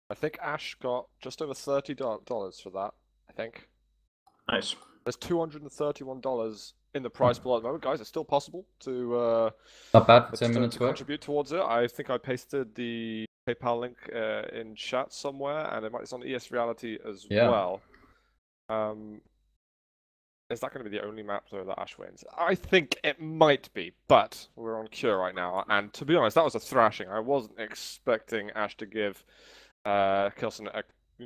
I think Ash got just over $30 for that, I think. Nice. There's $231 in the prize pool at the moment, guys. It's still possible to Not bad for 10 minutes to work. contribute towards it. I think I pasted the PayPal link in chat somewhere, and it's on ES Reality as well. Is that going to be the only map though that Ash wins? I think it might be, but we're on Cure right now, and to be honest, that was a thrashing. I wasn't expecting Ash to give K1llsen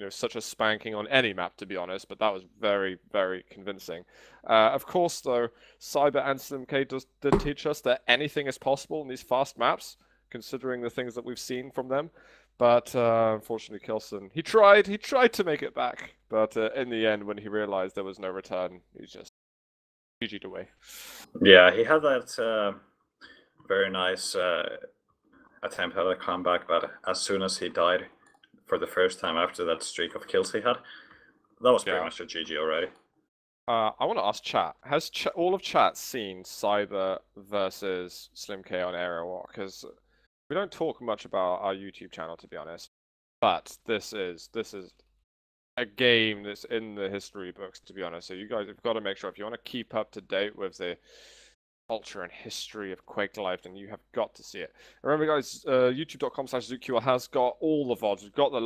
such a spanking on any map, to be honest, but that was very, very convincing. Of course, though, Cyber and SlimK did teach us that anything is possible in these fast maps, considering the things that we've seen from them. But unfortunately, K1llsen, he tried to make it back, but in the end, when he realized there was no return, he just GG'd away. Yeah, he had that very nice attempt at a comeback, but as soon as he died for the first time after that streak of kills he had, that was pretty much a GG already. I want to ask chat, has all of chat seen Cyber versus SlimK on Aerial War? Because we don't talk much about our YouTube channel, to be honest, but this is a game that's in the history books, to be honest. So you guys have got to make sure, if you want to keep up to date with the culture and history of Quake Live, then you have got to see it. Remember, guys, youtube.com/ZooQL has got all the VODs. We've got the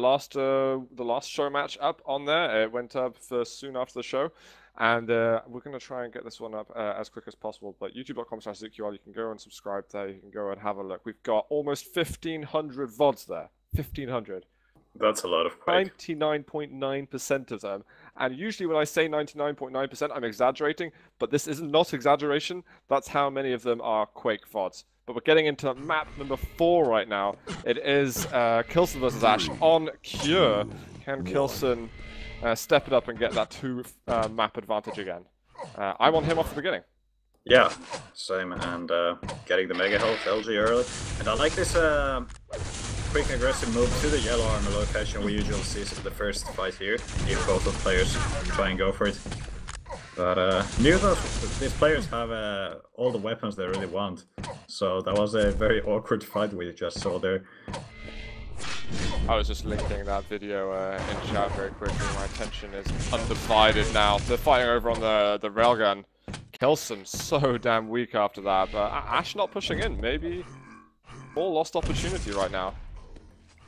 last show match up on there. It went up soon after the show. And we're going to try and get this one up as quick as possible. But youtube.com/ZooQL, you can go and subscribe there. You can go and have a look. We've got almost 1,500 VODs there. 1,500. That's a lot of Quake. 99.9% of them. And usually when I say 99.9%, I'm exaggerating. But this is not exaggeration. That's how many of them are Quake VODs. But we're getting into map number 4 right now. It is K1llsen versus Ash on Cure. Can K1llsen step it up and get that 2 map advantage again? I want him off the beginning. Yeah, same. And getting the mega health LG early. And I like this quick aggressive move to the yellow armor location we usually see the first fight here, if both of the players try and go for it. But neither of these players have all the weapons they really want, so that was a very awkward fight we just saw there. I was just linking that video in chat very quickly. My attention is undivided now. They're fighting over on the railgun. K1llsen so damn weak after that, but Ash not pushing in. Maybe more lost opportunity right now.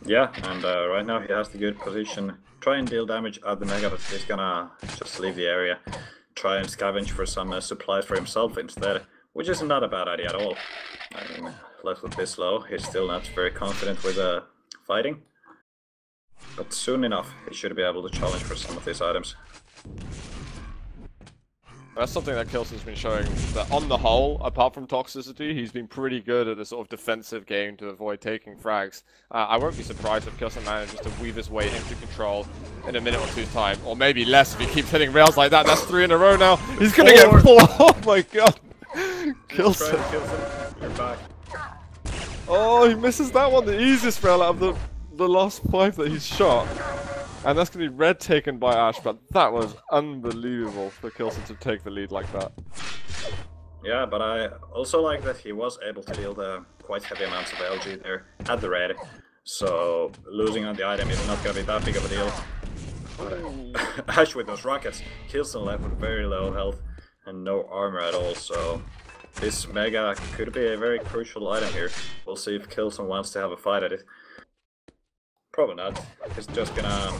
Yeah, and right now he has the good position. Try and deal damage at the mega, but he's gonna just leave the area. Try and scavenge for some supplies for himself instead, which is not a bad idea at all. I mean, left with this low, he's still not very confident with fighting. But soon enough, he should be able to challenge for some of these items. That's something that K1llsen's been showing, that on the whole, apart from toxicity, he's been pretty good at this sort of defensive game to avoid taking frags. I won't be surprised if K1llsen manages to weave his way into control in a minute or two's time, or maybe less if he keeps hitting rails like that. That's 3 in a row now. He's gonna get 4! Oh my god! K1llsen. You're back. Oh, he misses that one, the easiest rail out of the last 5 that he's shot. And that's going to be red taken by Ash, but that was unbelievable for K1llsen to take the lead like that. Yeah, but I also like that he was able to deal the quite heavy amounts of LG there at the red. So losing on the item is not going to be that big of a deal. But, Ash with those rockets, K1llsen left with very low health and no armor at all. So this mega could be a very crucial item here. We'll see if K1llsen wants to have a fight at it. Probably not. He's just gonna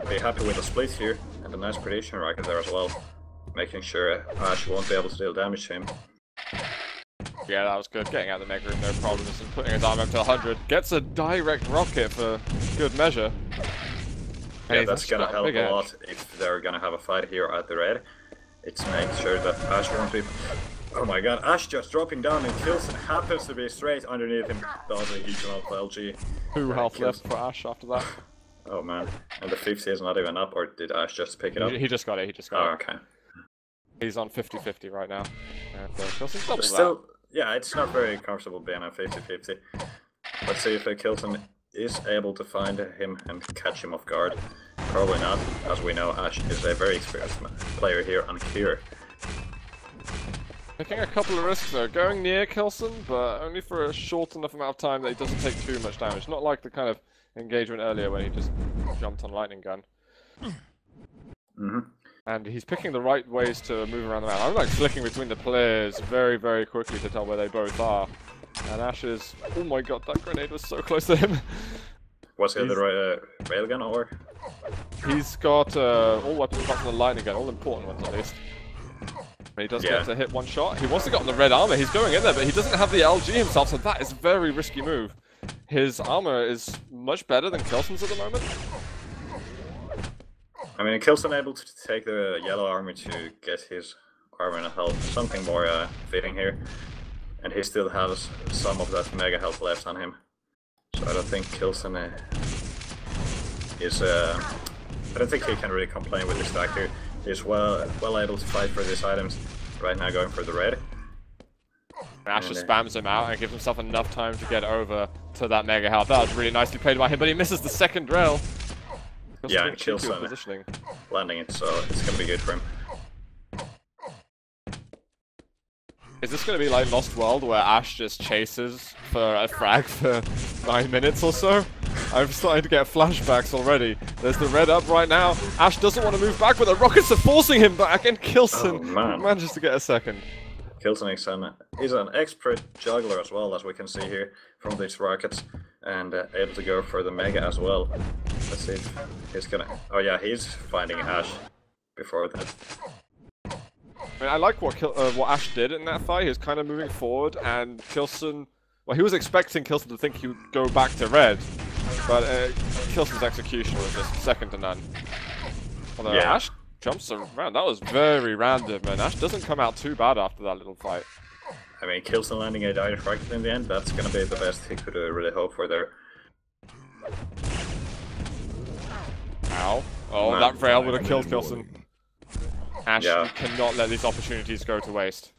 be happy with the split here and a nice prediction rocket there as well, making sure Ash won't be able to deal damage to him. Yeah, that was good. Getting out the mega room, no problems, and putting his arm up to 100. Gets a direct rocket for good measure. Yeah, that's gonna help a lot if they're gonna have a fight here at the red. It's make sure that Ash won't be... Oh my god, Ash just dropping down and K1llsen happens to be straight underneath him. That was a huge amount of LG. 2 health left for Ash after that. Oh man, and the 50 is not even up, or did Ash just pick it up? He just got it, he just got it. Oh, okay. He's on 50-50 right now. And K1llsen's double still, yeah, it's not very comfortable being on 50-50. Let's see if K1llsen is able to find him and catch him off guard. Probably not, as we know Ash is a very experienced player here on Cure. Taking a couple of risks though, going near K1llsen, but only for a short enough amount of time that he doesn't take too much damage. Not like the kind of engagement earlier when he just jumped on lightning gun. And he's picking the right ways to move around the map. I'm like flicking between the players very, very quickly to tell where they both are. And Ash is... Oh my god, that grenade was so close to him. Was he the right railgun or? He's got all weapons apart from the lightning gun, all important ones at least. But he does get to hit one shot. He wants to get on the red armor. He's going in there, but he doesn't have the LG himself, so that is a very risky move. His armor is much better than K1llsen's at the moment. I mean, K1llsen able to take the yellow armor to get his armor and health, something more fitting here. And he still has some of that mega health left on him. So I don't think K1llsen is... I don't think he can really complain with this stack here. He's well able to fight for these items. Right now going for the red. Ash just spams him out and gives himself enough time to get over to that mega health. That was really nicely played by him, but he misses the second rail. Yeah, and K1llsen landing it, so it's going to be good for him. Is this going to be like Lost World, where Ash just chases for a frag for 9 minutes or so? I'm starting to get flashbacks already. There's the red up right now. Ash doesn't want to move back, but the rockets are forcing him back, and K1llsen manages to get a second. K1llsen is an expert juggler as well, as we can see here from these rockets, and able to go for the mega as well. Let's see if he's gonna... Oh yeah, he's finding Ash before that. I mean, I like what Ash did in that fight. He was kind of moving forward, and K1llsen... Well, he was expecting K1llsen to think he would go back to red, but K1llsen's execution was just second to none. Although Ash jumps around. That was very random, and Ash doesn't come out too bad after that little fight. I mean, K1llsen landing a direct rocket in the end, that's gonna be the best he could really hope for there. Ow. Oh, that rail would have killed K1llsen. Ash, you cannot let these opportunities go to waste.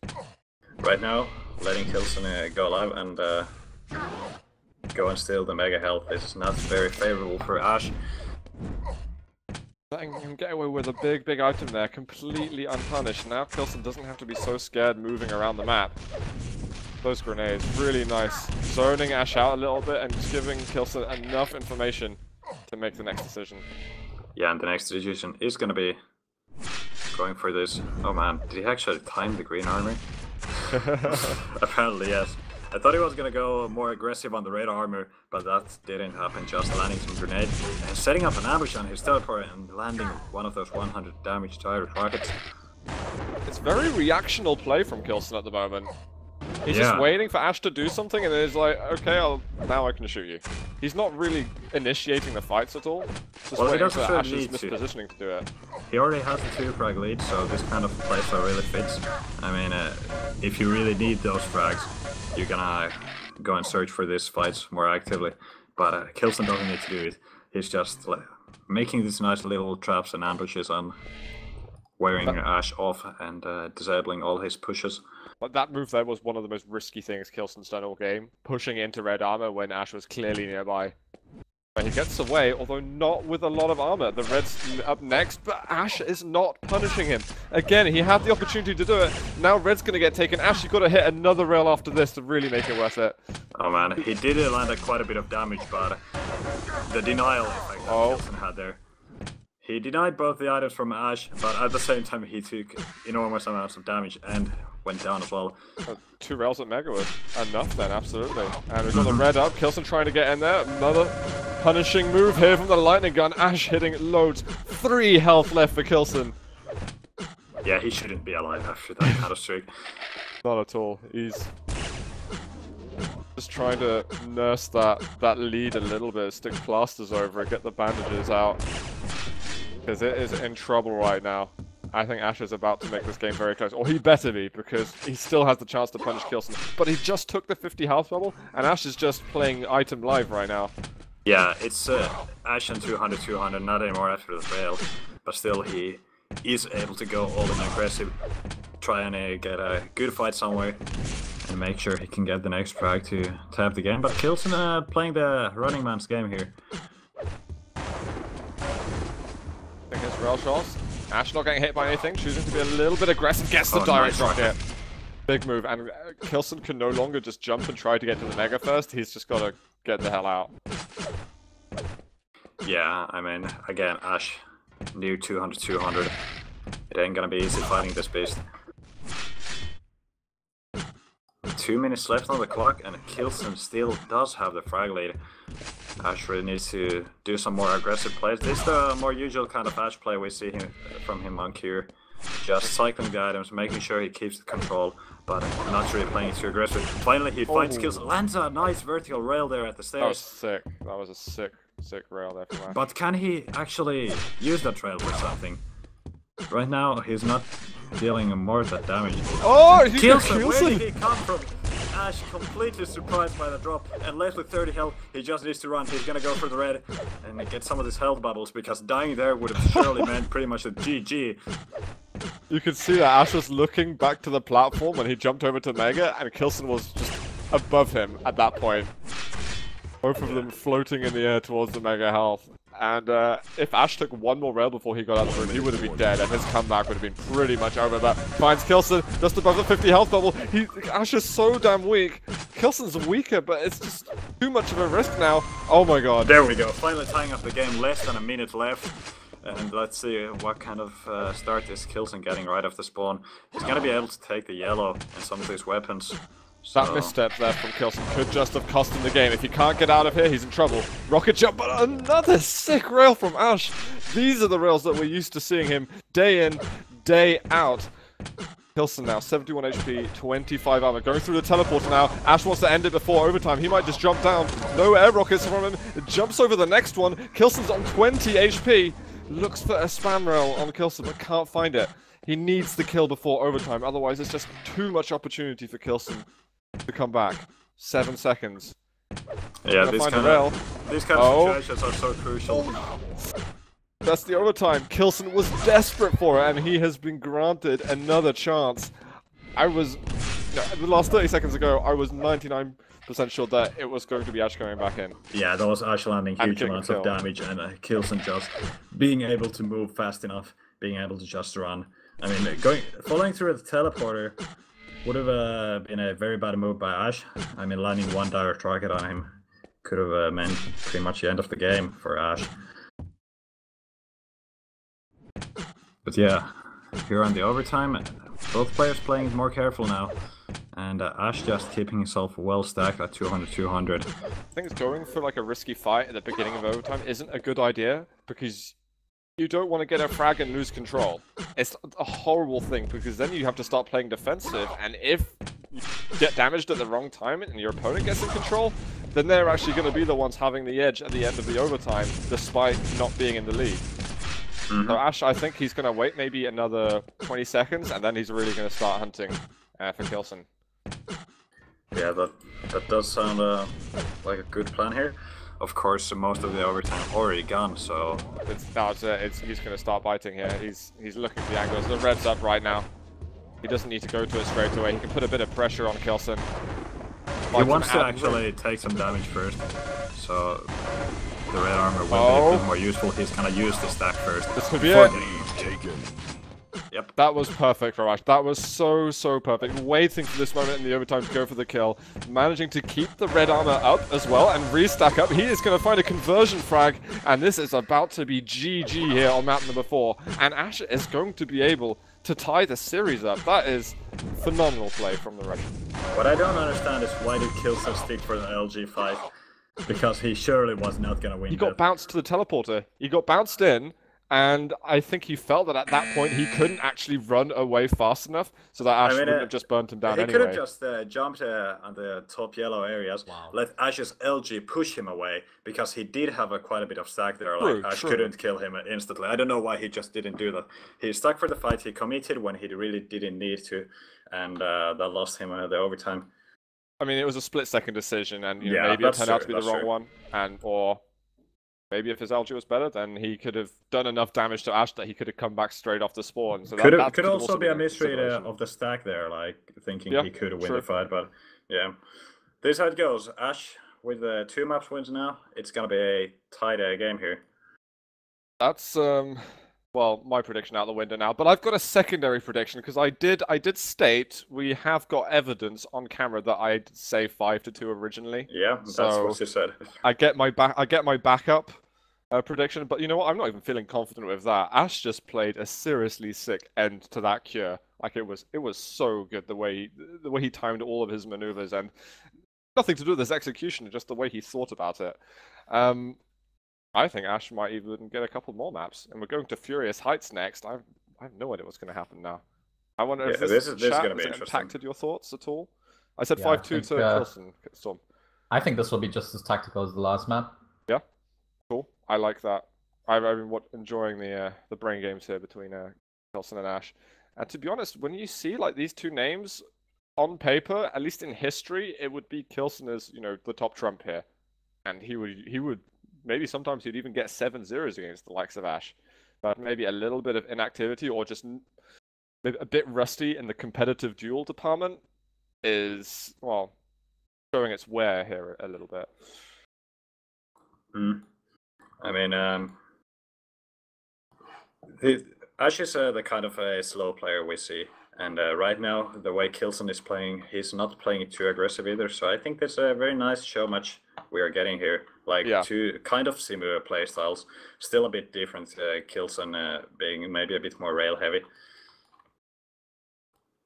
Right now, letting K1llsen go live and go and steal the mega health is not very favorable for Ash. Letting him get away with a big item there, completely unpunished. Now K1llsen doesn't have to be so scared moving around the map. Those grenades, really nice. Zoning Ash out a little bit and just giving K1llsen enough information to make the next decision. Yeah, and the next decision is going to be going for this. Oh man, did he actually time the green armor? Apparently, yes. I thought he was going to go more aggressive on the red armor, but that didn't happen, just landing some grenade and setting up an ambush on his teleport and landing one of those 100 damage direct rockets. It's very reactional play from K1llsen at the moment. He's just waiting for Ash to do something, and then he's like, okay, now I can shoot you. He's not really initiating the fights at all. Just waiting for Ash's mispositioning to do it. He already has a 2-frag lead, so this kind of playstyle really fits. I mean, if you really need those frags, you're gonna go and search for these fights more actively. But K1llsen doesn't need to do it. He's just like, making these nice little traps and ambushes on wearing Ash off and disabling all his pushes. But that move there was one of the most risky things K1llsen's done all game, pushing into red armor when Ash was clearly nearby. But he gets away, although not with a lot of armor. The red's up next, but Ash is not punishing him. Again, he had the opportunity to do it. Now red's gonna get taken. Ash, you gotta hit another rail after this to really make it worth it. Oh man, he did land quite a bit of damage, but the denial effect that K1llsen had there. He denied both the items from Ash, but at the same time he took enormous amounts of damage and went down as well. 2 rails at Mega was enough then, absolutely. And we've got the red up, K1llsen trying to get in there. Another punishing move here from the lightning gun. Ash hitting loads. 3 health left for K1llsen. Yeah, he shouldn't be alive after that kind of streak. Not at all. He's just trying to nurse that lead a little bit, stick plasters over it, get the bandages out. Because it is in trouble right now. I think Ash is about to make this game very close. Or he better be, because he still has the chance to punish K1llsen. But he just took the 50 health bubble, and Ash is just playing item live right now. Yeah, it's Ash and 200, not anymore after the rail. But still, he is able to go all in aggressive, try and get a good fight somewhere, and make sure he can get the next frag to tap the game. But K1llsen playing the running man's game here. Against rail shots. Ash not getting hit by anything, choosing to be a little bit aggressive, gets the direct rocket. Big move, and K1llsen can no longer just jump and try to get to the mega first, he's just got to get the hell out. Yeah, I mean, again, Ash, new 200-200. It ain't gonna be easy fighting this beast. 2 minutes left on the clock, and K1llsen still does have the frag lead. Ash really needs to do some more aggressive plays. This is the more usual kind of Ash play we see from him on Cure. Just cycling the items, making sure he keeps the control, but not really playing too aggressive. Finally, he finds K1llsen, lands a nice vertical rail there at the stairs. That was sick. That was a sick rail there from Ash. But can he actually use that rail for something? Right now, he's not dealing more of that damage. Oh, K1llsen, where did he come from? Ash completely surprised by the drop, and left with 30 health. He just needs to run. He's gonna go for the red and get some of his health bubbles, because dying there would have surely meant pretty much a GG. You could see that Ash was looking back to the platform when he jumped over to Mega, and K1llsen was just above him at that point. Both of them floating in the air towards the Mega health. And if Ash took one more rail before he got out of the room, he would have been dead, and his comeback would have been pretty much over. But finds K1llsen just above the 50 health bubble. Ash is so damn weak. K1llsen's weaker, but it's just too much of a risk now. Oh my god. There we go. Finally tying up the game. Less than a minute left. And let's see what kind of start is K1llsen getting right off the spawn. He's going to be able to take the yellow and some of these weapons. That misstep there from K1llsen could just have cost him the game. If he can't get out of here, he's in trouble. Rocket jump, but another sick rail from Ash. These are the rails that we're used to seeing him day in, day out. K1llsen now, 71 HP, 25 armor. Going through the teleporter now. Ash wants to end it before overtime. He might just jump down. No air rockets from him. It jumps over the next one. K1llsen's on 20 HP. Looks for a spam rail on K1llsen, but can't find it. He needs the kill before overtime. Otherwise, it's just too much opportunity for K1llsen to come back. 7 seconds. Yeah, these kind of situations are so crucial. That's the overtime. K1llsen was desperate for it, and he has been granted another chance. The last 30 seconds ago, I was 99% sure that it was going to be Ash going back in. Yeah, that was Ash landing huge amounts of damage, and K1llsen just being able to move fast enough, being able to just run. I mean, following through the teleporter would have been a very bad move by Ash. I mean, landing one direct target on him could have meant pretty much the end of the game for Ash. But yeah, here on the overtime, both players playing more careful now. And Ash just keeping himself well stacked at 200-200. I think going for like a risky fight at the beginning of overtime isn't a good idea, because you don't want to get a frag and lose control. It's a horrible thing, because then you have to start playing defensive, and if you get damaged at the wrong time and your opponent gets in control, then they're actually going to be the ones having the edge at the end of the overtime, despite not being in the lead. So Ash, I think he's going to wait maybe another 20 seconds, and then he's really going to start hunting for K1llsen. Yeah, that does sound like a good plan here. Of course, most of the overtime already gone, so he's going to start biting here. He's looking for the angles. The red's up right now. He doesn't need to go to it straight away. He can put a bit of pressure on K1llsen. He wants to actually take some damage first, so the red armor will be a bit more useful. He's gonna use the stack first. This could be it. Yep. That was perfect for Ash. That was so perfect. Waiting for this moment in the overtime to go for the kill. Managing to keep the red armor up as well and restack up. He is going to find a conversion frag, and this is about to be GG here on map number 4. And Ash is going to be able to tie the series up. That is phenomenal play from the red. What I don't understand is why did K1llsen stick for the LG fight? Because he surely was not going to win. He got bounced to the teleporter. He got bounced in. And I think he felt that at that point he couldn't actually run away fast enough, so that Ash wouldn't have just burnt him down anyway. He could have just jumped on the top yellow areas, let Ash's LG push him away, because he did have quite a bit of stack there. Like Ash couldn't kill him instantly. I don't know why he just didn't do that. He stuck for the fight. He committed when he really didn't need to, and that lost him the overtime. I mean, it was a split-second decision, and maybe it turned out to be the wrong one, or maybe if his LG was better, then he could have done enough damage to Ash that he could have come back straight off the spawn. So that could also be a mystery of the stack there, like thinking he could win the fight. But yeah, this is how it goes. Ash with 2 maps wins now. It's gonna be a tight game here. That's well, my prediction out the window now. But I've got a secondary prediction, because I did state we have got evidence on camera that I'd say 5-2 originally. Yeah, that's what you said. I get my backup. prediction, but you know what? I'm not even feeling confident with that. Ash just played a seriously sick end to that cure. Like it was so good the way he timed all of his maneuvers, and nothing to do with his execution, just the way he thought about it. I think Ash might even get a couple more maps, and we're going to Furious Heights next. I have no idea what's going to happen now. I wonder if this is going to be interesting. Impacted your thoughts at all? I said 5-2 to K1llsen, Storm. I think this will be just as tactical as the last map. Yeah, cool. I like that. I've been enjoying the brain games here between K1llsen and Ash. And to be honest, when you see like these two names on paper, at least in history, it would be K1llsen as the top trump here, and he would maybe sometimes he'd even get 7-0s against the likes of Ash, but maybe a little bit of inactivity or just maybe a bit rusty in the competitive duel department is showing its wear here a little bit. I mean, Ash is the kind of a slow player we see, and right now the way K1llsen is playing, he's not playing too aggressive either. So I think there's a very nice show match we are getting here, like two kind of similar play styles, still a bit different. K1llsen being maybe a bit more rail heavy.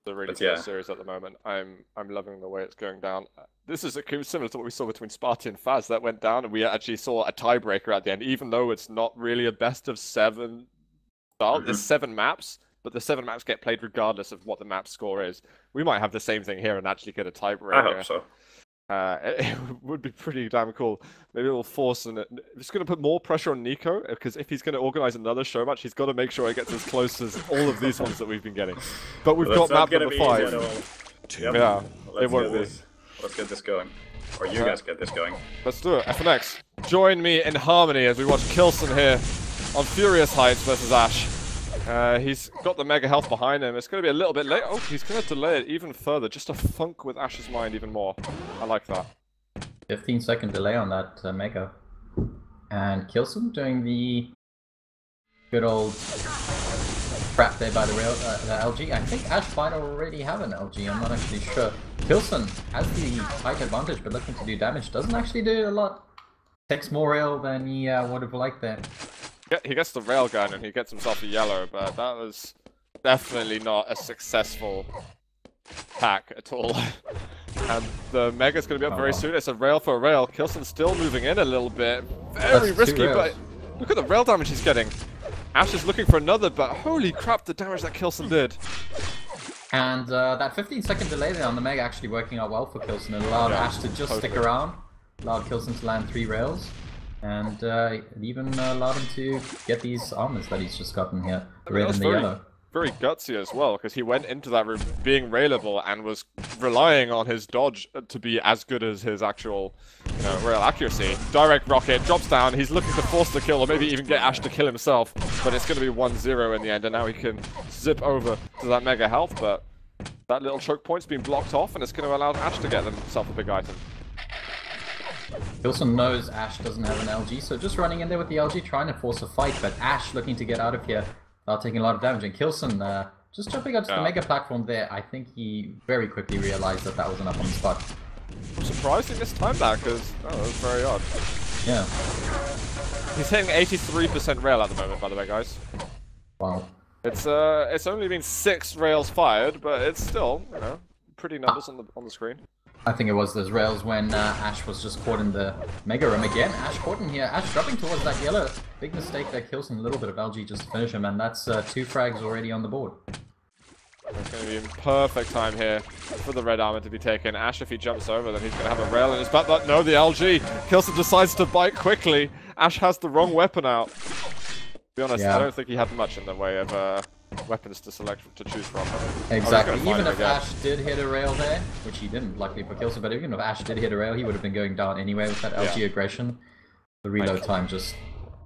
The really close series at the moment. I'm loving the way it's going down. This is similar to what we saw between Sparty and Faz that went down, and we actually saw a tiebreaker at the end, even though it's not really a best of 7 style. There's 7 maps, but the 7 maps get played regardless of what the map score is. We might have the same thing here and actually get a tiebreaker. I hope so. It would be pretty damn cool. Maybe we'll force it's going to put more pressure on Nico, because if he's going to organize another show match, he's got to make sure it gets as close as all of these ones that we've been getting. But we've got map number 5. Yeah, it won't be. Let's get this going. Or you guys get this going. Let's do it. FNX, join me in harmony as we watch K1llsen here on Furious Heights versus Ash. He's got the mega health behind him. It's going to be a little bit late. Oh, he's going to delay it even further, just to funk with Ash's mind even more. I like that. 15-second delay on that mega. And K1llsen doing the good old trap there by the LG. I think Ash might already have an LG, I'm not actually sure. K1llsen has the height advantage, but looking to do damage. Doesn't actually do a lot. Takes more rail than he would have liked there. Yeah, he gets the railgun and he gets himself a yellow, but that was definitely not a successful pack at all. And the mega's going to be up very soon. It's a rail for a rail. K1llsen's still moving in a little bit. Very risky, but look at the rail damage he's getting. Ash is looking for another, but holy crap, the damage that K1llsen did. And that 15-second delay there on the mega actually working out well for K1llsen. It allowed Ash to just stick around, allowed K1llsen to land 3 rails. And it even allowed him to get these armors that he's just gotten here, the red and the yellow. Very gutsy as well, because he went into that room being railable and was relying on his dodge to be as good as his actual, rail accuracy. Direct rocket, drops down, he's looking to force the kill, or maybe even get Ash to kill himself, but it's going to be 1-0 in the end, and now he can zip over to that mega health, but that little choke point's been blocked off, and it's going to allow Ash to get himself a big item. K1llsen knows Ash doesn't have an LG, so just running in there with the LG, trying to force a fight, but Ash looking to get out of here without taking a lot of damage, and K1llsen just jumping up to the mega platform there. I think he very quickly realized that that was enough on the spot. I'm surprised he missed time that, because that was very odd. Yeah. He's hitting 83% rail at the moment, by the way, guys. Wow. It's only been 6 rails fired, but it's still, pretty numbers on the screen. I think it was those rails when Ash was just caught in the mega room again. Ash caught in here. Ash dropping towards that yellow. Big mistake there. K1llsen, a little bit of LG just to finish him, and that's 2 frags already on the board. It's going to be in perfect time here for the red armor to be taken. Ash, if he jumps over, then he's going to have a rail in his back. But no, the LG. K1llsen decides to bite quickly. Ash has the wrong weapon out. To be honest, I don't think he had much in the way of weapons to choose from. Exactly. Even if Ash did hit a rail there, which he didn't, luckily for K1llsen, but even if Ash did hit a rail, he would have been going down anyway with that LG aggression. The reload time just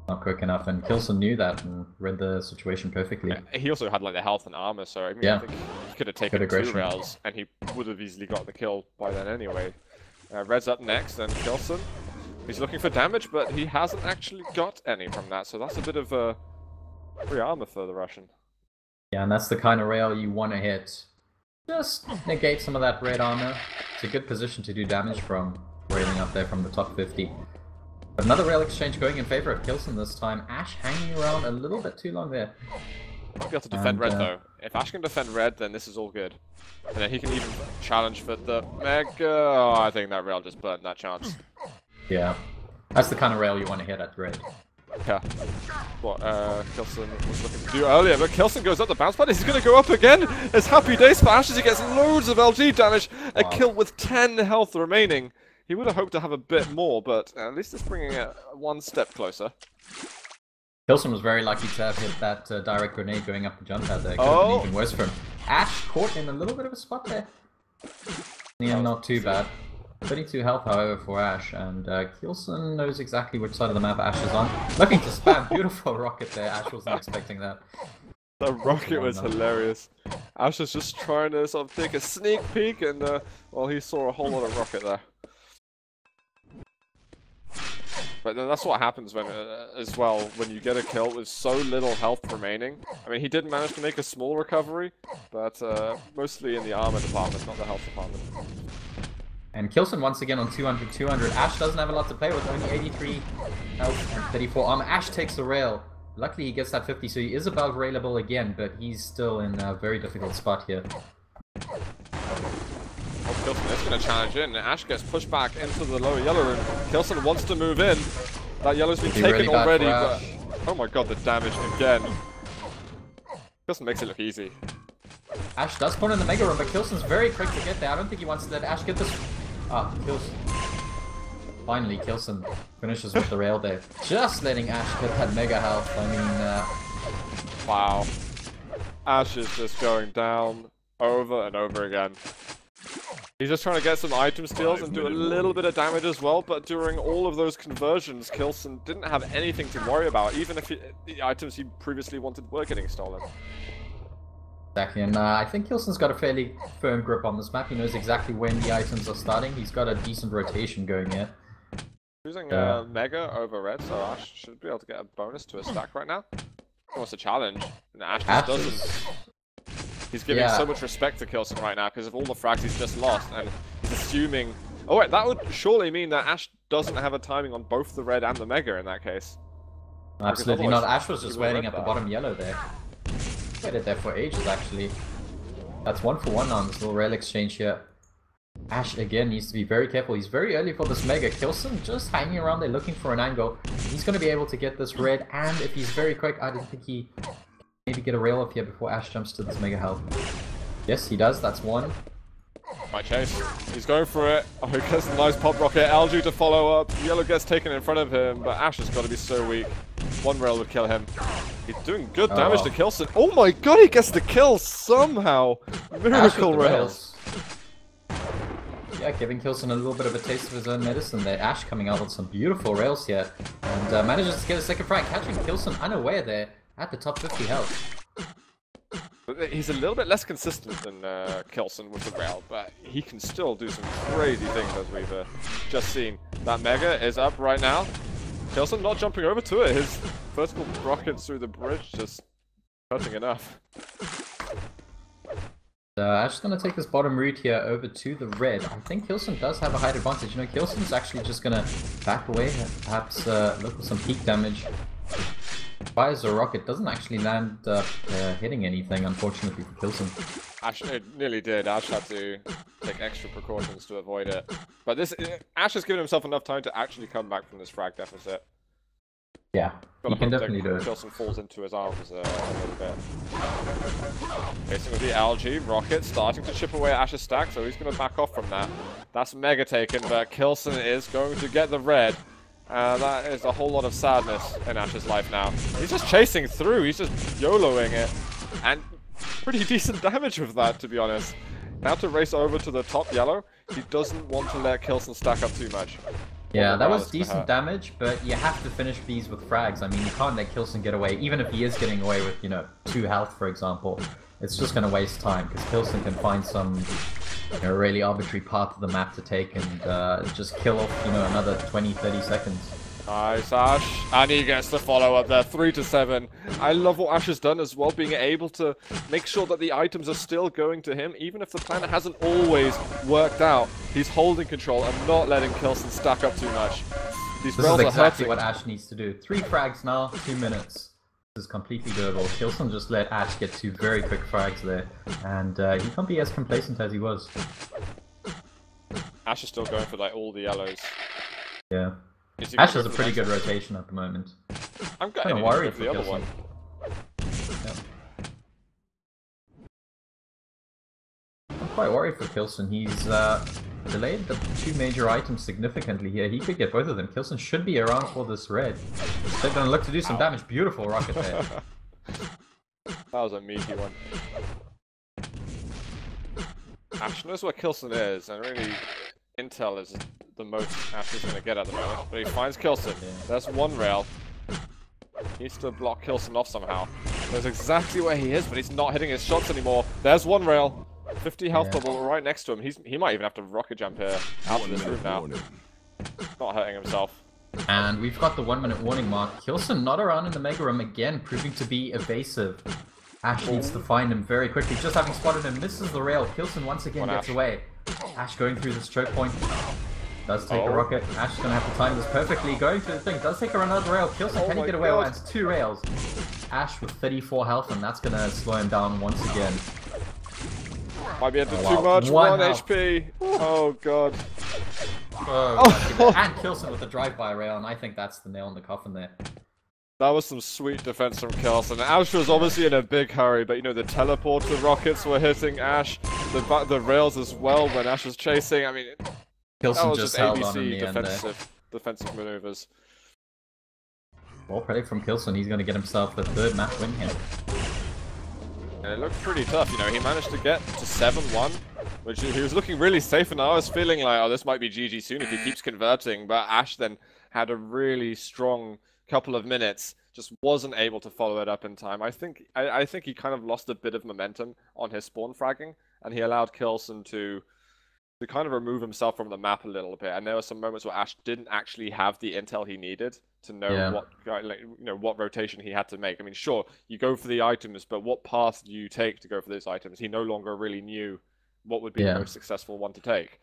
not quick enough, and K1llsen knew that and read the situation perfectly. Yeah, he also had like the health and armor, so I mean, I think he could have taken 2 rails, and he would have easily got the kill by then anyway. Red's up next, and K1llsen, he's looking for damage, but he hasn't actually got any from that, so that's a bit of free armor for the Russian. Yeah, and that's the kind of rail you want to hit. Just negate some of that red armor. It's a good position to do damage from, railing up there from the top 50. Another rail exchange going in favor of K1llsen this time. Ash hanging around a little bit too long there. Might be able to defend red though. If Ash can defend red, then this is all good. And then he can even challenge for the Mega. Oh, I think that rail just burned that chance. Yeah. That's the kind of rail you want to hit at red. Yeah. What K1llsen was looking to do earlier, but K1llsen goes up the bounce pad. He's going to go up again. It's happy days for Ash as he gets loads of LG damage. A kill with 10 health remaining. He would have hoped to have a bit more, but at least it's bringing it one step closer. K1llsen was very lucky to have hit that direct grenade going up the jump pad there. Could have been even worse for him. Ash caught in a little bit of a spot there. Yeah, not too bad. 32 health, however, for Ash, and K1llsen knows exactly which side of the map Ash is on. Looking to spam, beautiful rocket there. Ash wasn't expecting that. The rocket was hilarious. Ash was just trying to sort of take a sneak peek, and well, he saw a whole lot of rocket there. But then that's what happens when, as well, when you get a kill with so little health remaining. I mean, he did manage to make a small recovery, but mostly in the armor department, not the health department. And K1llsen once again on 200. Ash doesn't have a lot to play with, only 83 health and 34 armor. Ash takes the rail. Luckily he gets that 50, so he is above railable again, but he's still in a very difficult spot here. K1llsen is going to challenge in, and Ash gets pushed back into the lower yellow room. K1llsen wants to move in. That yellow's been taken really already, but oh my god, the damage again. K1llsen makes it look easy. Ash does spawn in the mega room, but K1llsen's very quick to get there. I don't think he wants to let Ash get this. Ah, K1llsen. Finally, K1llsen finishes with the rail there. Just letting Ash get that mega health. I mean, wow. Ash is just going down over and over again. He's just trying to get some item steals and do a little bit of damage as well, but during all of those conversions, K1llsen didn't have anything to worry about, even if the items he previously wanted were getting stolen. Exactly, and I think K1llsen's got a fairly firm grip on this map. He knows exactly when the items are starting. He's got a decent rotation going here. Choosing Mega over Red, so Ash should be able to get a bonus to a stack right now. He wants a challenge, and Ash just doesn't. He's giving so much respect to K1llsen right now because of all the frags he's just lost, and he's assuming... Oh wait, that would surely mean that Ash doesn't have a timing on both the Red and the Mega in that case. Absolutely not. Ash was just waiting at the bottom yellow there. Waited there for ages, actually. That's 1-for-1 on this little rail exchange here. Ash, again, needs to be very careful. He's very early for this Mega. K1llsen just hanging around there looking for an angle. He's going to be able to get this red, and if he's very quick, I don't think he can maybe get a rail up here before Ash jumps to this Mega health. Yes, he does. That's one. Might chase. He's going for it. Oh, he gets a nice pop rocket. LG to follow up. Yellow gets taken in front of him, but Ash has got to be so weak. One rail would kill him. He's doing good damage to K1llsen. Oh my god, he gets the kill somehow! Miracle rails. Yeah, giving K1llsen a little bit of a taste of his own medicine there. Ash coming out with some beautiful rails here. And manages to get a second frag, catching K1llsen unaware there at the top 50 health. He's a little bit less consistent than K1llsen with the rail, but he can still do some crazy things as we've just seen. That Mega is up right now. K1llsen not jumping over to it. His vertical rockets through the bridge just hurting enough. Ash is going to take this bottom route here over to the red. I think K1llsen does have a height advantage. You know, K1llsen's actually just going to back away, perhaps look for some peak damage. Fires a rocket, doesn't actually land hitting anything, unfortunately, for K1llsen. Ash, it nearly did. Ash had to take extra precautions to avoid it. But this, Ash has given himself enough time to actually come back from this frag deficit. Yeah, he can definitely do it. K1llsen falls into his arms a little bit. Facing with the LG, Rocket starting to chip away at Ash's stack, so he's going to back off from that. That's Mega taken, but K1llsen is going to get the red. That is a whole lot of sadness in Ash's life now. He's just chasing through, he's just YOLOing it. And pretty decent damage with that, to be honest. Now to race over to the top yellow, he doesn't want to let K1llsen stack up too much. Yeah, that was decent damage, but you have to finish these with frags. I mean, you can't let K1llsen get away, even if he is getting away with, you know, 2 health, for example. It's just going to waste time, because K1llsen can find some, you know, really arbitrary path of the map to take and just kill off, you know, another 20-30 seconds. Nice, Ash. And he gets the follow-up there, 3-7. I love what Ash has done as well, being able to make sure that the items are still going to him, even if the plan hasn't always worked out. He's holding control and not letting K1llsen stack up too much. These This rails is are exactly hurting. what Ash needs to do. 3 frags now, 2 minutes. This is completely doable. K1llsen just let Ash get 2 very quick frags there, and he can't be as complacent as he was. Ash is still going for like all the yellows. Yeah. Is he Ash gonna has a go for pretty the good next rotation at the moment. one? I'm Kind getting of worried for for the other K1llsen. one. I'm quite worried for K1llsen. He's delayed the 2 major items significantly here. He could get both of them. K1llsen should be around for this red. They're gonna look to do some damage. Beautiful rocket there. That was a meaty one. Ash knows where K1llsen is, and really, intel is the most Ash is going to get at the moment. But he finds K1llsen. Yeah. There's one rail. He needs to block K1llsen off somehow. Knows exactly where he is, but he's not hitting his shots anymore. There's one rail. 50 health bubble right next to him. He might even have to rocket jump here out of this room now. Not hurting himself. And we've got the 1 minute warning mark. K1llsen not around in the mega room again, proving to be evasive. Ash needs to find him very quickly. Just having spotted him, misses the rail. K1llsen once again gets away. Ash going through this choke point. Does take a rocket. Ash is going to have to time this perfectly. Going through the thing. Does take around another rail. K1llsen, can he get away? Oh, it's 2 rails. Ash with 34 health, and that's going to slow him down once again. Might be into too much. 1 health. HP. Oh god. And K1llsen with the drive-by rail, and I think that's the nail in the coffin there. That was some sweet defense from K1llsen. Ash was obviously in a big hurry, but you know, the teleporter rockets were hitting Ash, the rails as well when Ash was chasing. I mean, that was just ABC defensive maneuvers. Well played from K1llsen. He's going to get himself the 3rd map win here. And it looked pretty tough, you know, he managed to get to 7-1, which he was looking really safe, and I was feeling like, oh, this might be GG soon if he keeps converting, but Ash then had a really strong couple of minutes, just wasn't able to follow it up in time. I think he kind of lost a bit of momentum on his spawn fragging, and he allowed K1llsen to kind of remove himself from the map a little bit. And there were some moments where Ash didn't actually have the intel he needed to know what rotation he had to make. I mean, sure, you go for the items, but what path do you take to go for those items? He no longer really knew what would be the most successful one to take.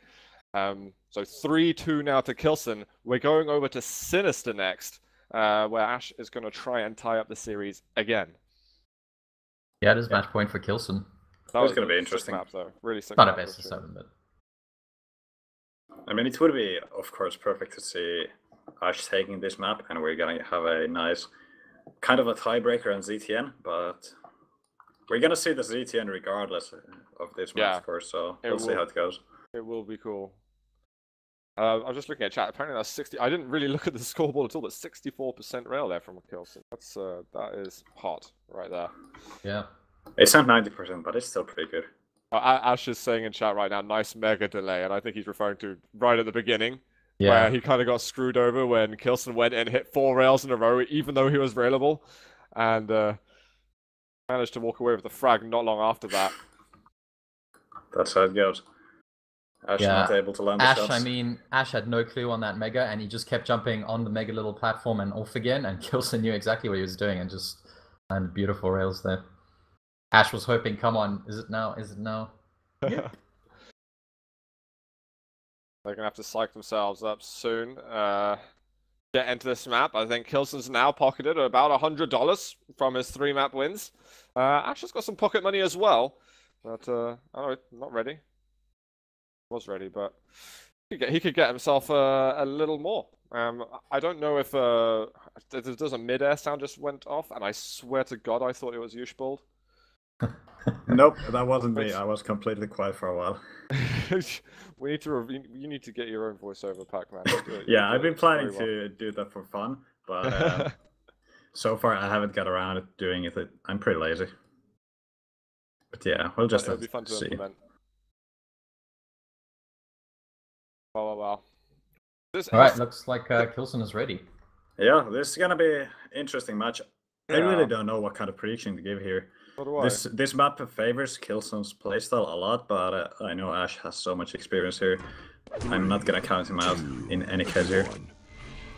So 3-2 now to K1llsen. We're going over to Sinister next, where Ash is going to try and tie up the series again. Yeah, it is match point for K1llsen. That was going to be interesting. Map, though. Really sick. Not a best of 7, but... I mean, it would be, of course, perfect to see Ash taking this map, and we're going to have a nice, kind of a tiebreaker on ZTN, but we're going to see the ZTN regardless of this map, of course, so we'll see how it goes. It will be cool. I was just looking at chat. Apparently that's 60. I didn't really look at the scoreboard at all, but 64% rail there from K1llsen. That's that is hot right there. Yeah. It's not 90%, but it's still pretty good. Ash is saying in chat right now, nice mega delay, and I think he's referring to right at the beginning, where he kind of got screwed over when K1llsen went and hit 4 rails in a row, even though he was railable, and managed to walk away with the frag not long after that. That's how it goes. Ash not able to land the shots. I mean, Ash had no clue on that mega, and he just kept jumping on the mega little platform and off again, and K1llsen knew exactly what he was doing and just landed beautiful rails there. Ash was hoping, come on, is it now? Is it now? Yeah. They're going to have to psych themselves up soon. Get into this map. I think K1llsen's now pocketed about $100 from his 3 map wins. Ash has got some pocket money as well, but I don't know, not ready. Was ready, but he could get himself a little more. I don't know if there's a mid-air sound just went off, and I swear to God I thought it was Yushbold. Nope, that wasn't me. I was completely quiet for a while. We need to. You need to get your own voiceover pack, man. Yeah, I've been planning to do that for fun, but so far I haven't got around to doing it. I'm pretty lazy. But yeah, we'll just it'll be fun to implement. Wow. Alright, looks like K1llsen is ready. Yeah, this is gonna be an interesting match. I really don't know what kind of prediction to give here. This map favors K1llsen's playstyle a lot, but I know Ash has so much experience here. I'm not gonna count him out in any case here.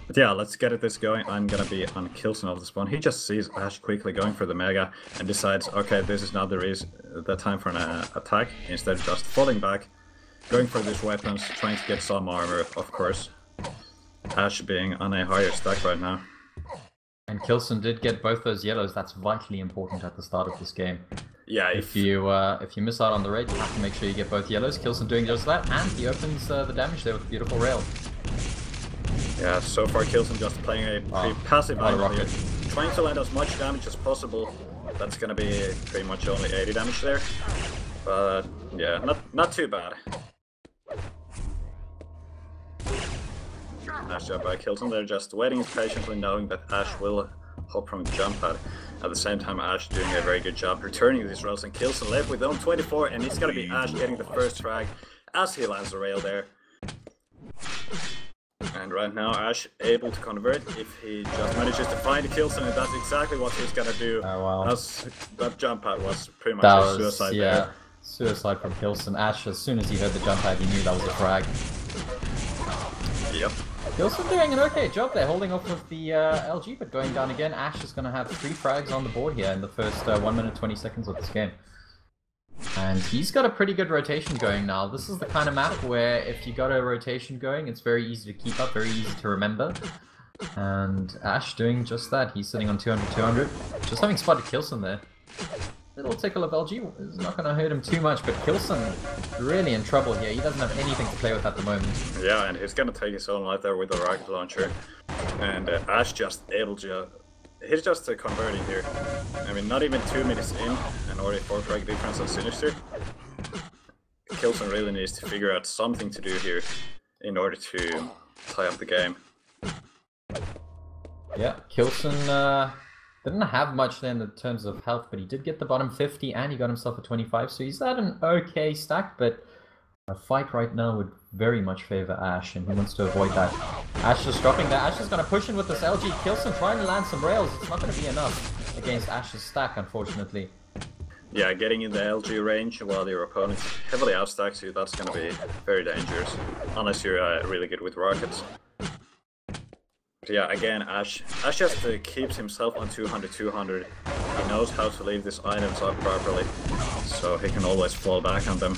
But yeah, let's get this going. I'm gonna be on K1llsen off the spawn. He just sees Ash quickly going for the mega and decides, okay, this is not the time for an attack. Instead, just falling back, going for these weapons, trying to get some armor, of course. Ash being on a higher stack right now. And K1llsen did get both those yellows. That's vitally important at the start of this game. Yeah, if you miss out on the raid, you have to make sure you get both yellows. K1llsen doing just that, and he opens the damage there with a beautiful rail. Yeah, so far K1llsen just playing a pretty passive item here, trying to land as much damage as possible. That's gonna be pretty much only 80 damage there, but yeah, not too bad. Nice job by K1llsen. They're just waiting patiently, knowing that Ash will hop from the jump pad. At the same time, Ash doing a very good job returning these rails, and K1llsen left with zone 24, and it's gonna be Ash getting the first frag as he lands the rail there. And right now, Ash able to convert if he just manages to find K1llsen, and that's exactly what he's gonna do. Oh, wow. As that jump pad was pretty much a suicide there. Suicide from K1llsen. Ash, as soon as he heard the jump pad, he knew that was a frag. Yep. K1llsen doing an okay job there, holding off with the LG, but going down again. Ash is going to have 3 frags on the board here in the first 1 minute 20 seconds of this game. And he's got a pretty good rotation going now. This is the kind of map where if you got a rotation going, it's very easy to keep up, very easy to remember. And Ash doing just that. He's sitting on 200-200. Just having spotted K1llsen there. Little tickle of LG is not going to hurt him too much, but K1llsen really in trouble here. He doesn't have anything to play with at the moment. Yeah, and he's going to take his own life there with the rocket launcher. And Ash just able to... He's just converting here. I mean, not even 2 minutes in, and already 4 frag difference on Sinister. K1llsen really needs to figure out something to do here in order to tie up the game. Yeah, K1llsen didn't have much then in terms of health, but he did get the bottom 50 and he got himself a 25, so he's at an okay stack, but a fight right now would very much favor Ash, and he wants to avoid that. Ash is dropping there. Ash is going to push in with this LG. K1llsen trying to land some rails. It's not going to be enough against Ash's stack, unfortunately. Yeah, getting in the LG range while your opponent heavily outstacks you, that's going to be very dangerous, unless you're really good with rockets. But yeah, again, Ash just keeps himself on 200-200. He knows how to leave these items up properly, so he can always fall back on them.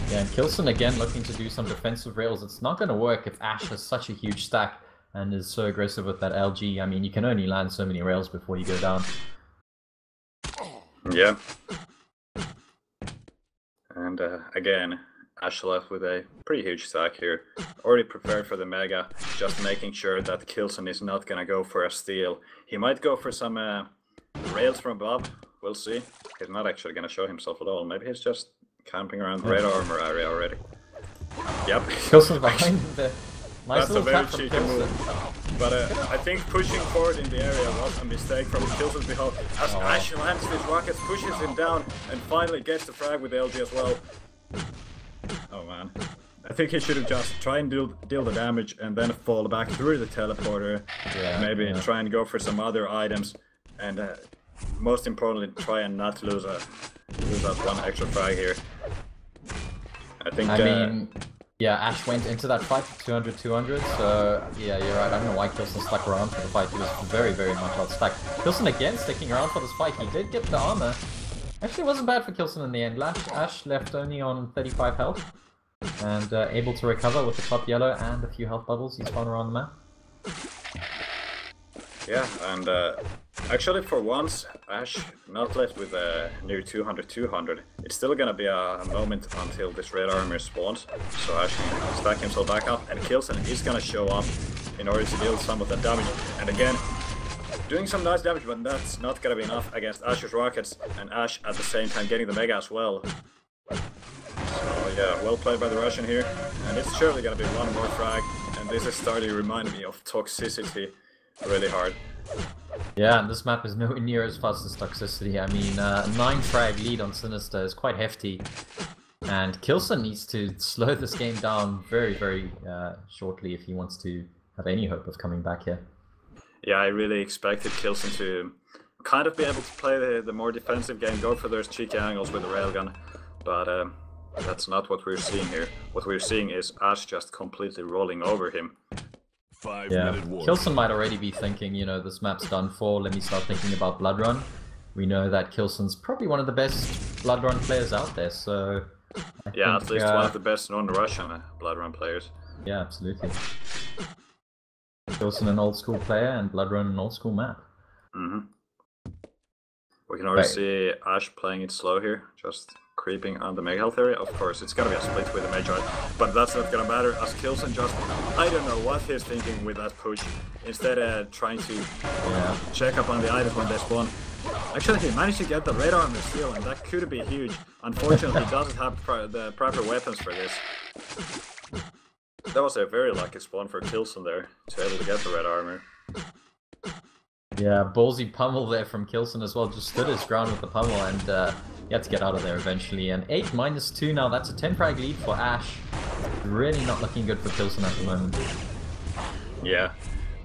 Yeah, and K1llsen again looking to do some defensive rails. It's not going to work if Ash has such a huge stack and is so aggressive with that LG. I mean, you can only land so many rails before you go down. Yeah. And again, Ash left with a pretty huge stack here. Already prepared for the Mega, just making sure that K1llsen is not going to go for a steal. He might go for some rails from above, we'll see. He's not actually going to show himself at all. Maybe he's just camping around the red armor area already. Yep. K1llsen's behind the nice That's a very cheeky K1llsen. move. But I think pushing forward in the area was a mistake from K1llsen's behalf. As Ash lands these rockets, pushes him down, and finally gets the frag with the LG as well. Oh man. I think he should have just tried and deal the damage and then fall back through the teleporter. Yeah, maybe try and go for some other items. And most importantly, try and not lose that one extra frag here. I mean, yeah, Ash went into that fight 200-200, so yeah, you're right. I don't know why K1llsen stuck around for the fight. He was very, very much outstacked. K1llsen again sticking around for this fight. He did get the armor. Actually, it wasn't bad for K1llsen in the end. Ash left only on 35 health and able to recover with the top yellow and a few health bubbles he's found around the map. Yeah, and actually for once, Ash not left with near 200-200. It's still gonna be a moment until this red armor spawns, so Ash can stack himself back up, and K1llsen is gonna show up in order to deal some of that damage. And again, doing some nice damage, but that's not gonna be enough against Ash's rockets, and Ash at the same time getting the Mega as well. So yeah, well played by the Russian here, and it's surely gonna be one more frag, and this is starting to remind me of Toxicity really hard. Yeah, and this map is nowhere near as fast as Toxicity. I mean, 9 frag lead on Sinister is quite hefty, and K1llsen needs to slow this game down very, very shortly if he wants to have any hope of coming back here. Yeah, I really expected K1llsen to kind of be able to play the more defensive game, go for those cheeky angles with the railgun, but that's not what we're seeing here. What we're seeing is Ash just completely rolling over him. Yeah, K1llsen might already be thinking, you know, this map's done for, let me start thinking about Blood Run. We know that K1llsen's probably one of the best Blood Run players out there, so... I think, at least one of the best non-Russian Blood Run players. Yeah, absolutely. K1llsen an old school player and Bloodrun an old school map. Mm-hmm. We can already see Ash playing it slow here, just creeping on the mega health area. Of course, it's gonna be a split with the Magi, but that's not gonna matter as K1llsen just, I don't know what he's thinking with that push. Instead of trying to check up on the items when they spawn. Actually, he managed to get the red armor still, and that could be huge. Unfortunately, he doesn't have the proper weapons for this. That was a very lucky spawn for K1llsen there, to be able to get the red armor. Yeah, ballsy pummel there from K1llsen as well, just stood his ground with the pummel and he had to get out of there eventually. And 8 - 2 now, that's a 10 frag lead for Ash. Really not looking good for K1llsen at the moment. Yeah,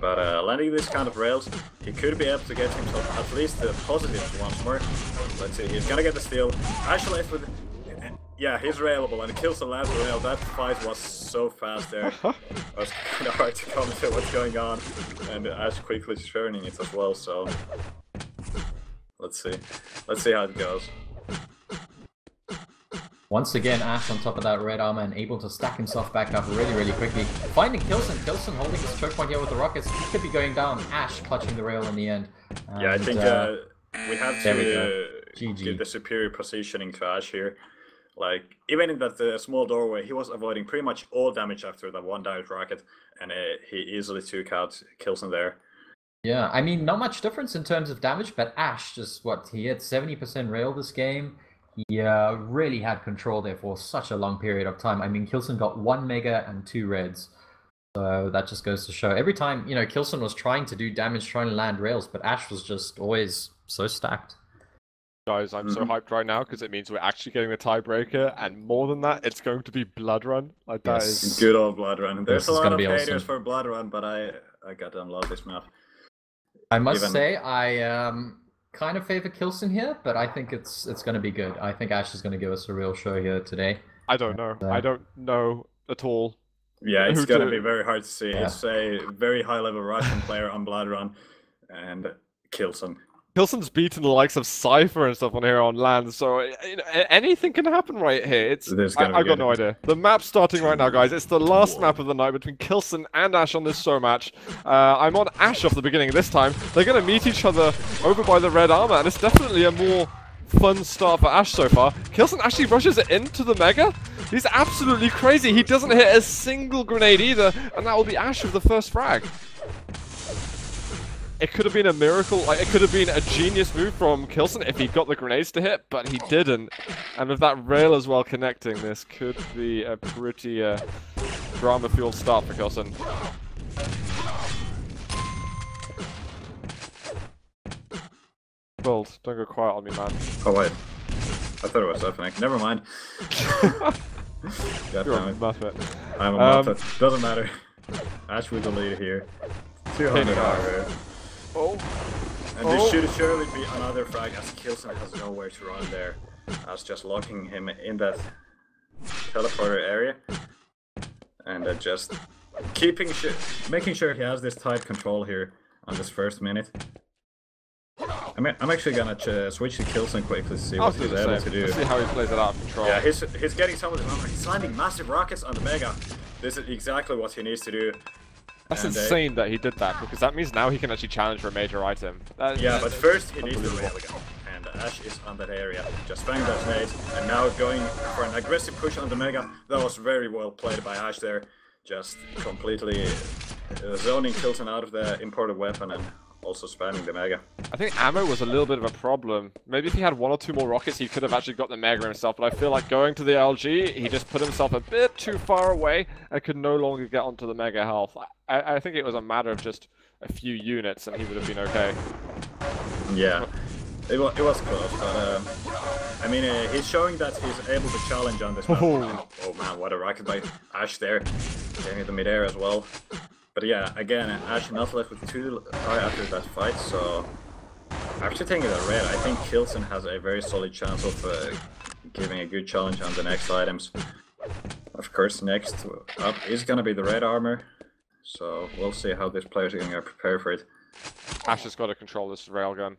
but landing these kind of rails, he could be able to get himself at least the positives once more. Let's see, he's gonna get the steal. Ash left with... Yeah, he's railable, and K1llsen lands the rail. That fight was so fast there. It was kind of hard to comment on what's going on, and Ash quickly churning it as well, so... Let's see how it goes. Once again, Ash on top of that red armor and able to stack himself back up really quickly. Finding K1llsen, K1llsen holding his choke point here with the rockets. He could be going down. Ash clutching the rail in the end. And, yeah, I think we have to GG. give the superior positioning to Ash here. Like, even in that small doorway, he was avoiding pretty much all damage after that one direct rocket, and he easily took out K1llsen there. Yeah, I mean, not much difference in terms of damage, but Ash just, he had 70% rail this game. He really had control there for such a long period of time. I mean, K1llsen got 1 mega and 2 reds. So that just goes to show. Every time, you know, K1llsen was trying to do damage, trying to land rails, but Ash was just always so stacked. Guys, I'm so hyped right now because it means we're actually getting the tiebreaker, and more than that, it's going to be Bloodrun. Like that is good old Bloodrun. There's a lot of haters awesome for Bloodrun, but I goddamn love this map. I must say, I kind of favor K1llsen here, but I think it's going to be good. I think Ash is going to give us a real show here today. I don't know. I don't know at all. Yeah, it's going to be very hard to see. Yeah. It's a very high-level Russian player on Bloodrun, and K1llsen. K1llsen's beaten the likes of Cypher and stuff on here on land, so you know, anything can happen right here. I've got no idea. The map's starting right now, guys. It's the last map of the night between K1llsen and Ash on this Showmatch. I'm on Ash off the beginning this time. They're going to meet each other over by the red armor, and it's definitely a more fun start for Ash so far. K1llsen actually rushes it into the Mega. He's absolutely crazy. He doesn't hit a single grenade either, and that will be Ash with the first frag. It could have been a miracle, like it could have been a genius move from K1llsen if he got the grenades to hit, but he didn't. And with that rail as well connecting, this could be a pretty drama-fueled start for K1llsen. Bold, don't go quiet on me, man. Oh wait, I thought it was happening. Never mind. God You're damn a it. Muppet. I'm a Muppet. Doesn't matter. Ash with the lead here. 200 armor. Oh. And this should surely be another frag as K1llsen has nowhere to run there. As just locking him in that teleporter area. And just making sure he has this tight control here on this first minute. I'm actually gonna switch to K1llsen quickly to see what he's able to do. Let's see how he plays it out of control. Yeah, he's getting some of his armor. He's landing massive rockets on the Mega. This is exactly what he needs to do. That's insane that he did that, because that means now he can actually challenge for a major item. Yeah, but first he needs to rail again. And Ash is on that area, just spamming those nades, and now going for an aggressive push on the Mega. That was very well played by Ash there. Just completely zoning K1llsen out of the imported weapon and also spamming the Mega. I think ammo was a little bit of a problem. Maybe if he had 1 or 2 more rockets, he could have actually got the Mega himself, but I feel like going to the LG, he just put himself a bit too far away and could no longer get onto the Mega health. I think it was a matter of just a few units and he would have been okay. Yeah, it was close, but I mean, he's showing that he's able to challenge on this map. Oh man, what a rocket by Ash there, getting the mid-air as well. But yeah, again, Ash not left with 2 after that fight, so after taking the red, I think K1llsen has a very solid chance of giving a good challenge on the next items. Of course, next up is gonna be the red armor, so we'll see how these players are gonna prepare for it. Ash has got to control this railgun.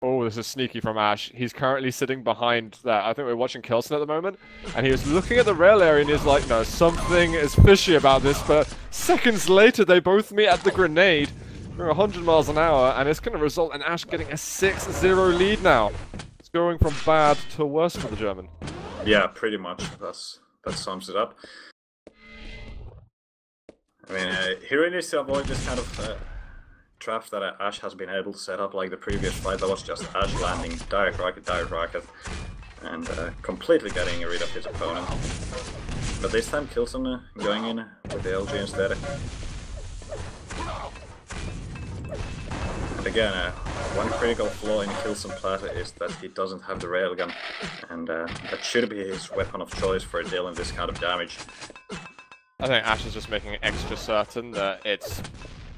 Oh, this is sneaky from Ash. He's currently sitting behind that. I think we're watching K1llsen at the moment, and he was looking at the rail area and he's like, no, something is fishy about this, but seconds later they both meet at the grenade. We're 100 miles an hour, and it's going to result in Ash getting a 6-0 lead now. It's going from bad to worse for the German. Yeah, pretty much. That sums it up. I mean, he really needs to avoid this kind of traps that Ash has been able to set up, like the previous fight. That was just Ash landing direct rocket, and completely getting rid of his opponent. But this time K1llsen going in with the LG instead. And again, one critical flaw in K1llsen Plaza is that he doesn't have the railgun, and that should be his weapon of choice for dealing this kind of damage. I think Ash is just making it extra certain that it's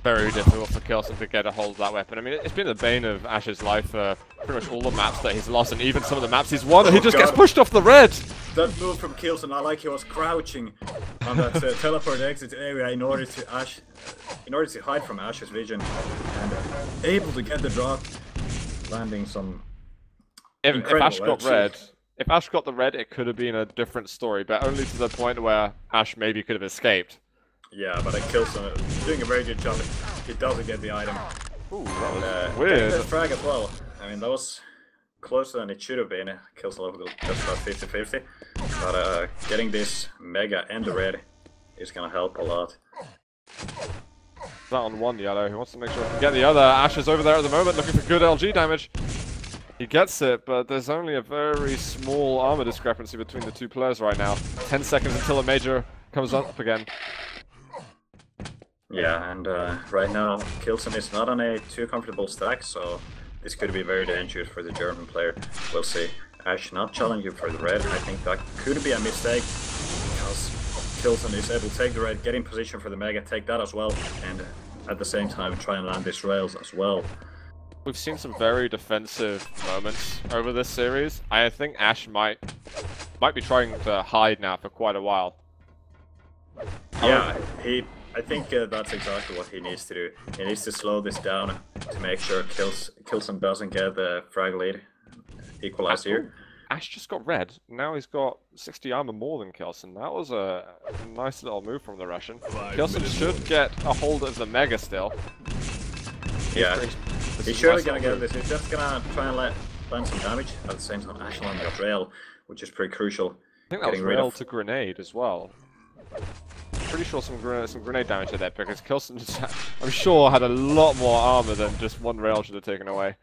very difficult for K1llsen to get a hold of that weapon. I mean, it's been the bane of Ash's life for pretty much all the maps that he's lost, and even some of the maps he's won. Oh, he just gets pushed off the red! That move from K1llsen, I like he was crouching on that teleport exit area in order to hide from Ash's vision, and able to get the drop, landing some If Ash got red, if Ash got the red, it could have been a different story, but only to the point where Ash maybe could have escaped. Yeah, but K1llsen doing a very good job. He doesn't get the item. Ooh, that was weird. weird. The frag as well. I mean, that was closer than it should have been. K1llsen level just about 50-50. But getting this mega and the red is gonna help a lot. That on one yellow. He wants to make sure he can get the other. Ash is over there at the moment looking for good LG damage. He gets it, but there's only a very small armor discrepancy between the two players right now. 10 seconds until a major comes up again. Yeah, and right now K1llsen is not on a too comfortable stack, so this could be very dangerous for the German player. We'll see. Ash not challenging for the red. I think that could be a mistake, because K1llsen is able to take the red, get in position for the mega, take that as well, and at the same time try and land these rails as well. We've seen some very defensive moments over this series. I think Ash might be trying to hide now for quite a while. Yeah, I think that's exactly what he needs to do. He needs to slow this down to make sure K1llsen doesn't get the frag lead equalized here. Ash just got red. Now he's got 60 armor more than K1llsen. That was a nice little move from the Russian. K1llsen should get a hold of the mega still. Yeah, he's surely gonna get this. He's just gonna try and land some damage at the same time. Ash landing a rail, which is pretty crucial. I think that was rail to grenade as well. Pretty sure some grenade damage to that, because K1llsen, I'm sure, had a lot more armor than just one rail should have taken away.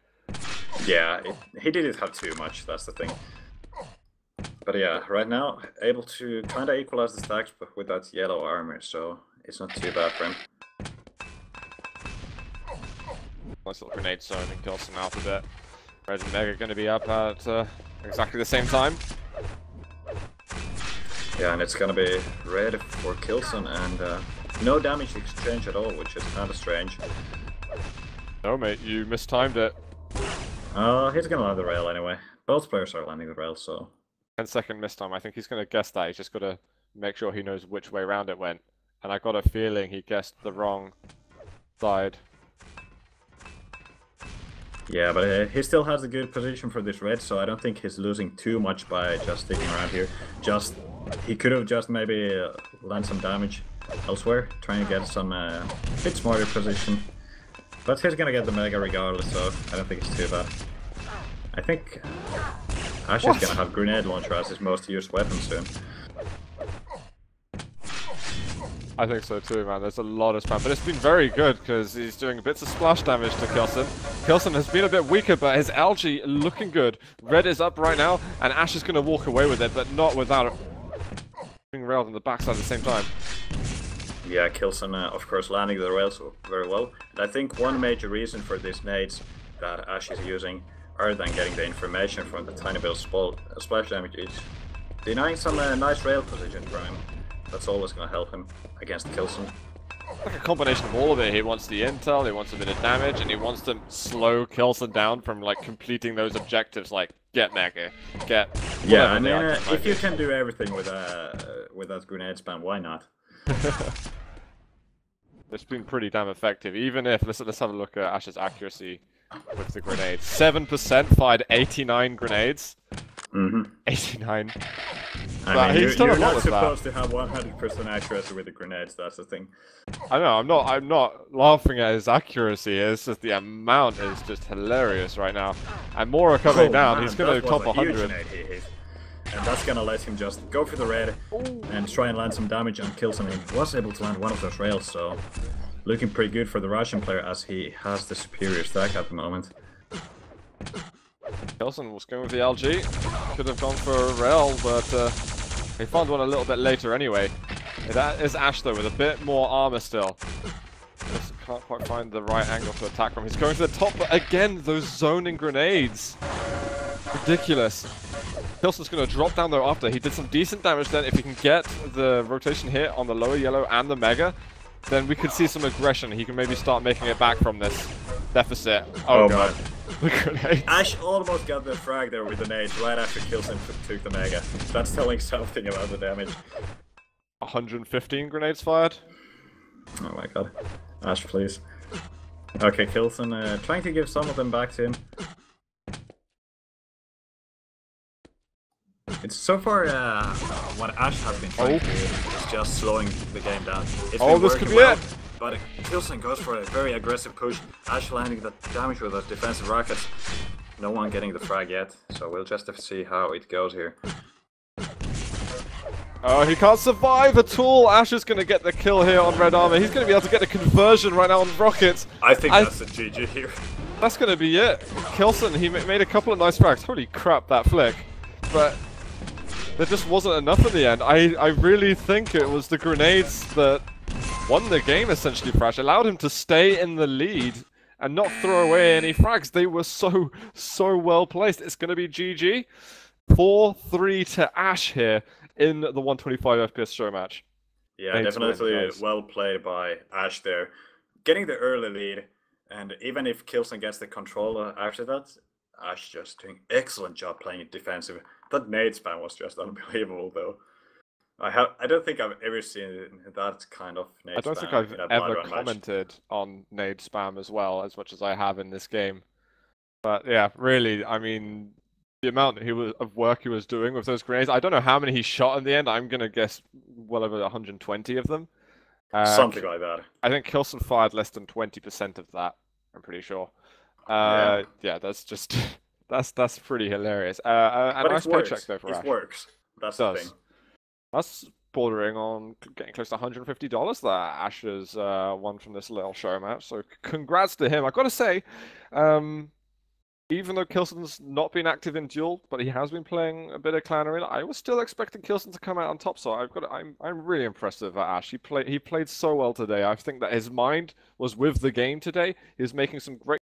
Yeah, he didn't have too much, that's the thing. But yeah, right now, able to kind of equalize the stacks but with that yellow armor, so it's not too bad for him. Nice little grenade zoning K1llsen out a bit. Red and Mega going to be up at exactly the same time. Yeah, and it's gonna be red for K1llsen, and no damage exchange at all, which is kind of strange. No, mate, you mistimed it. He's gonna land the rail anyway. Both players are landing the rail, so... 10-second mistime. I think he's going to guess that. He's just got to make sure he knows which way around it went. And I got a feeling he guessed the wrong side. Yeah, but he still has a good position for this red, so I don't think he's losing too much by just sticking around here. He could have just maybe landed some damage elsewhere, trying to get some bit smarter position. But he's gonna get the mega regardless, so I don't think it's too bad. I think Ash is gonna have grenade launcher as his most used weapon soon. I think so too, man. There's a lot of spam, but it's been very good because he's doing bits of splash damage to K1llsen. K1llsen has been a bit weaker, but his algae looking good. Red is up right now, and Ash is going to walk away with it, but not without being railed on the backside at the same time. Yeah, K1llsen, of course, landing the rails very well. And I think one major reason for these nades that Ash is using, other than getting the information from the tiny bit of splash damage, is denying some nice rail position for him. That's always going to help him against K1llsen. Like a combination of all of it. He wants the intel, he wants a bit of damage, and he wants to slow K1llsen down from like completing those objectives, like get mega, get. Yeah, I mean, if you can do everything with that grenade spam, why not? It's been pretty damn effective. Even if let's have a look at Ash's accuracy with the grenades. 7% fired 89 grenades. 89. I mean, he's done a you're lot not with supposed to have 100% accuracy with the grenades, that's the thing. I know, I'm not laughing at his accuracy, it's just the amount is just hilarious right now. And more are coming down, man, he's going to top 100. And that's gonna let him just go for the red and try and land some damage on K1llsen. He was able to land one of those rails, so looking pretty good for the Russian player as he has the superior stack at the moment. K1llsen was going with the LG, could have gone for a rail, but he found one a little bit later anyway. That is Ash though, with a bit more armor still. Just can't quite find the right angle to attack from. He's going to the top, but again, those zoning grenades. Ridiculous. K1llsen's going to drop down though after. He did some decent damage then. If he can get the rotation hit on the lower yellow and the Mega, then we could see some aggression. He can maybe start making it back from this deficit. Oh god. Man. The grenade. Ash almost got the frag there with the nades right after K1llsen took the Mega. That's telling something about the damage. 115 grenades fired. Oh my god. Ash, please. Okay, K1llsen trying to give some of them back to him. It's so far what Ash has been trying to do is just slowing the game down. It's been this could working be well, it. but K1llsen goes for a very aggressive push. Ash landing the damage with those defensive rockets. No one getting the frag yet, so we'll just have to see how it goes here. Oh, he can't survive at all. Ash is going to get the kill here on red armor. He's going to be able to get the conversion right now on rockets. I think that's a GG here. That's going to be it. K1llsen, he made a couple of nice frags. Holy crap, that flick. But there just wasn't enough in the end. I really think it was the grenades that won the game, essentially, for Ash. Allowed him to stay in the lead and not throw away any frags. They were so well placed. It's going to be GG. 4-3 to Ash here in the 125 FPS show match. Yeah, definitely well played by Ash there. Getting the early lead, and even if K1llsen gets the controller after that, Ash just doing excellent job playing it defensive. That nade spam was just unbelievable though. I don't think I've ever seen that kind of nade spam. I don't think I've ever commented on nade spam as well, as much as I have in this game. But yeah, really, I mean, the amount of work he was doing with those grenades, I don't know how many he shot in the end. I'm going to guess well over 120 of them. Something like that. I think K1llsen fired less than 20% of that, I'm pretty sure. Yeah, that's just... That's pretty hilarious. But a nice paycheck though for Ash. It works. That's the thing. That's bordering on getting close to $150 that Ash has won from this little show match. So congrats to him. I've got to say, even though K1llsen's not been active in Duel, but he has been playing a bit of Clan Arena, I was still expecting K1llsen to come out on top. So I'm really impressed with Ash. He played so well today. I think that his mind was with the game today. He was making some great